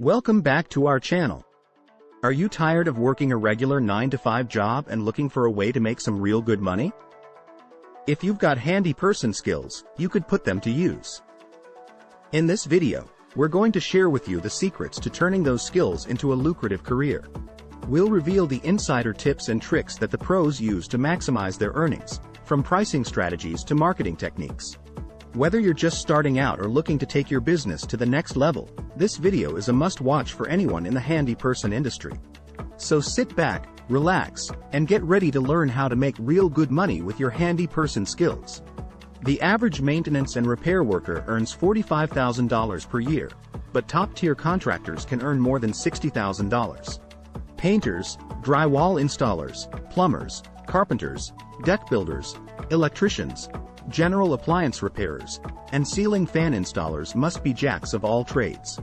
Welcome back to our channel. Are you tired of working a regular 9-to-5 job and looking for a way to make some real good money? If you've got handy-person skills, you could put them to use. In this video, we're going to share with you the secrets to turning those skills into a lucrative career. We'll reveal the insider tips and tricks that the pros use to maximize their earnings, from pricing strategies to marketing techniques. Whether you're just starting out or looking to take your business to the next level, this video is a must-watch for anyone in the handy-person industry. So sit back, relax, and get ready to learn how to make real good money with your handy-person skills. The average maintenance and repair worker earns $45,000 per year, but top-tier contractors can earn more than $60,000. Painters, drywall installers, plumbers, carpenters, deck builders, electricians, general appliance repairers, and ceiling fan installers must be jacks of all trades.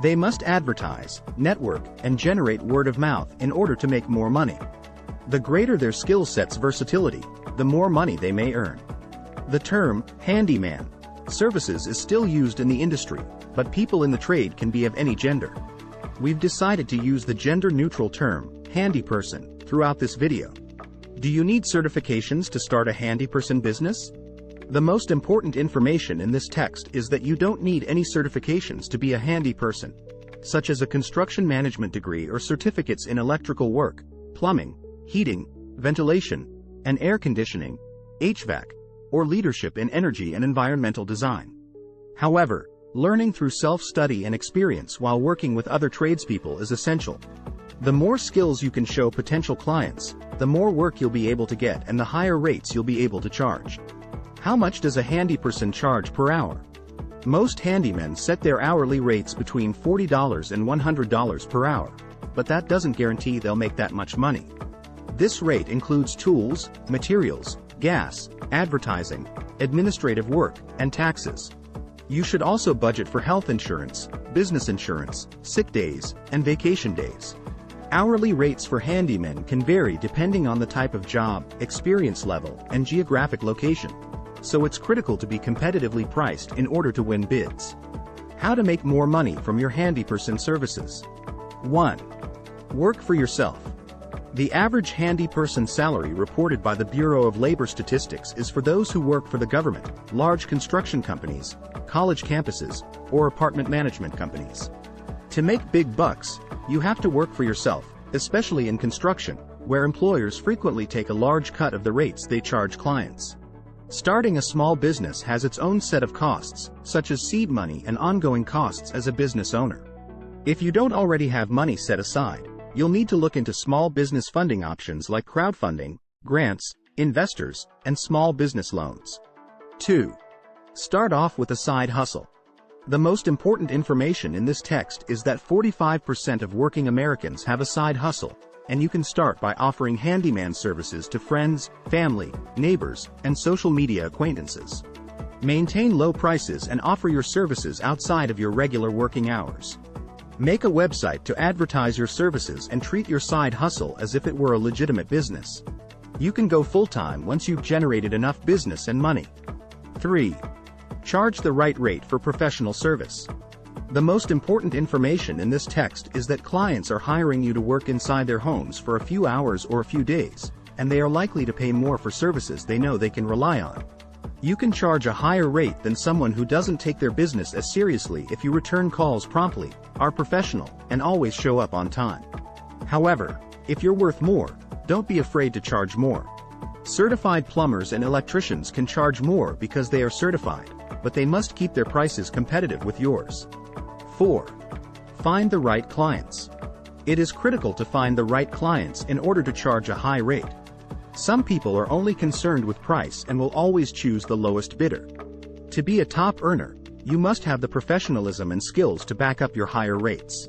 They must advertise, network, and generate word of mouth in order to make more money. The greater their skill set's versatility, the more money they may earn. The term handyman services is still used in the industry, but people in the trade can be of any gender. We've decided to use the gender-neutral term handyperson throughout this video. Do you need certifications to start a handyperson business? The most important information in this text is that you don't need any certifications to be a handy person, such as a construction management degree or certificates in electrical work, plumbing, heating, ventilation, and air conditioning, HVAC, or leadership in energy and environmental design. However, learning through self-study and experience while working with other tradespeople is essential. The more skills you can show potential clients, the more work you'll be able to get and the higher rates you'll be able to charge. How much does a handyperson charge per hour? Most handymen set their hourly rates between $40 and $100 per hour, but that doesn't guarantee they'll make that much money. This rate includes tools, materials, gas, advertising, administrative work, and taxes. You should also budget for health insurance, business insurance, sick days, and vacation days. Hourly rates for handymen can vary depending on the type of job, experience level, and geographic location. So it's critical to be competitively priced in order to win bids. How to make more money from your handyperson services. 1. Work for yourself. The average handyperson salary reported by the Bureau of Labor Statistics is for those who work for the government, large construction companies, college campuses, or apartment management companies. To make big bucks, you have to work for yourself, especially in construction, where employers frequently take a large cut of the rates they charge clients. Starting a small business has its own set of costs, such as seed money and ongoing costs as a business owner. If you don't already have money set aside, you'll need to look into small business funding options like crowdfunding, grants, investors, and small business loans. 2. Start off with a side hustle. The most important information in this text is that 45% of working Americans have a side hustle, and you can start by offering handyman services to friends, family, neighbors, and social media acquaintances. Maintain low prices and offer your services outside of your regular working hours. Make a website to advertise your services and treat your side hustle as if it were a legitimate business. You can go full-time once you've generated enough business and money. 3. Charge the right rate for professional service. The most important information in this text is that clients are hiring you to work inside their homes for a few hours or a few days, and they are likely to pay more for services they know they can rely on. You can charge a higher rate than someone who doesn't take their business as seriously if you return calls promptly, are professional, and always show up on time. However, if you're worth more, don't be afraid to charge more. Certified plumbers and electricians can charge more because they are certified, but they must keep their prices competitive with yours. 4. Find the right clients. It is critical to find the right clients in order to charge a high rate. Some people are only concerned with price and will always choose the lowest bidder. To be a top earner, you must have the professionalism and skills to back up your higher rates.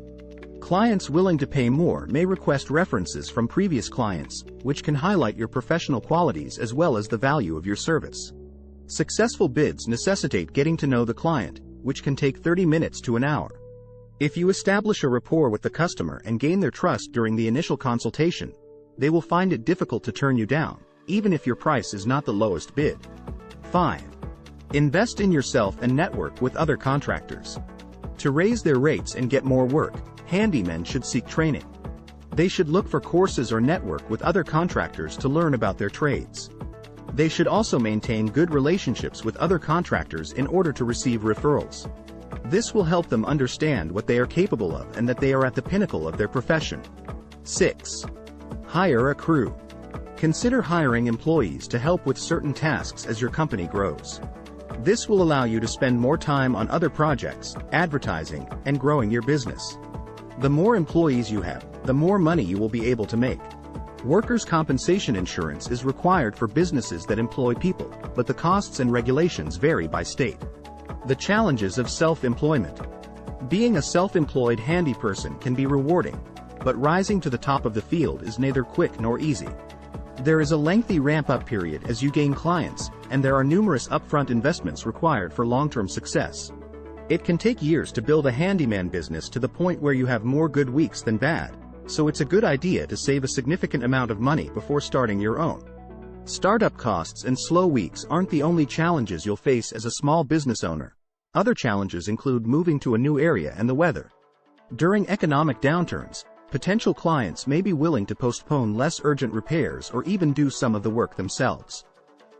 Clients willing to pay more may request references from previous clients, which can highlight your professional qualities as well as the value of your service. Successful bids necessitate getting to know the client, which can take 30 minutes to an hour. If you establish a rapport with the customer and gain their trust during the initial consultation, they will find it difficult to turn you down, even if your price is not the lowest bid. 5. Invest in yourself and network with other contractors. To raise their rates and get more work, handymen should seek training. They should look for courses or network with other contractors to learn about their trades. They should also maintain good relationships with other contractors in order to receive referrals. This will help them understand what they are capable of and that they are at the pinnacle of their profession. 6. Hire a crew. Consider hiring employees to help with certain tasks as your company grows. This will allow you to spend more time on other projects, advertising, and growing your business. The more employees you have, the more money you will be able to make. Workers' compensation insurance is required for businesses that employ people, but the costs and regulations vary by state. The challenges of self-employment. Being a self-employed handyperson can be rewarding, but rising to the top of the field is neither quick nor easy. There is a lengthy ramp-up period as you gain clients, and there are numerous upfront investments required for long-term success. It can take years to build a handyman business to the point where you have more good weeks than bad, so it's a good idea to save a significant amount of money before starting your own. Startup costs and slow weeks aren't the only challenges you'll face as a small business owner. Other challenges include moving to a new area and the weather. During economic downturns, potential clients may be willing to postpone less urgent repairs or even do some of the work themselves.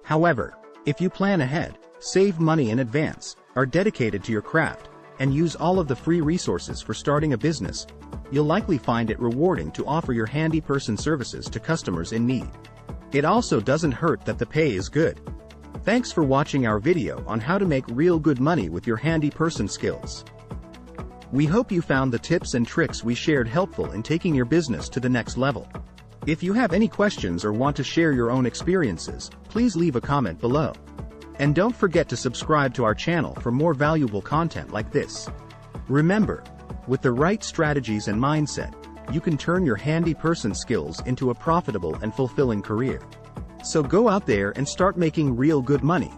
However, if you plan ahead, save money in advance, are dedicated to your craft, and use all of the free resources for starting a business, you'll likely find it rewarding to offer your handyperson services to customers in need. It also doesn't hurt that the pay is good. Thanks for watching our video on how to make real good money with your handyperson skills. We hope you found the tips and tricks we shared helpful in taking your business to the next level. If you have any questions or want to share your own experiences, please leave a comment below. And don't forget to subscribe to our channel for more valuable content like this. Remember, with the right strategies and mindset, you can turn your handyperson skills into a profitable and fulfilling career. So go out there and start making real good money.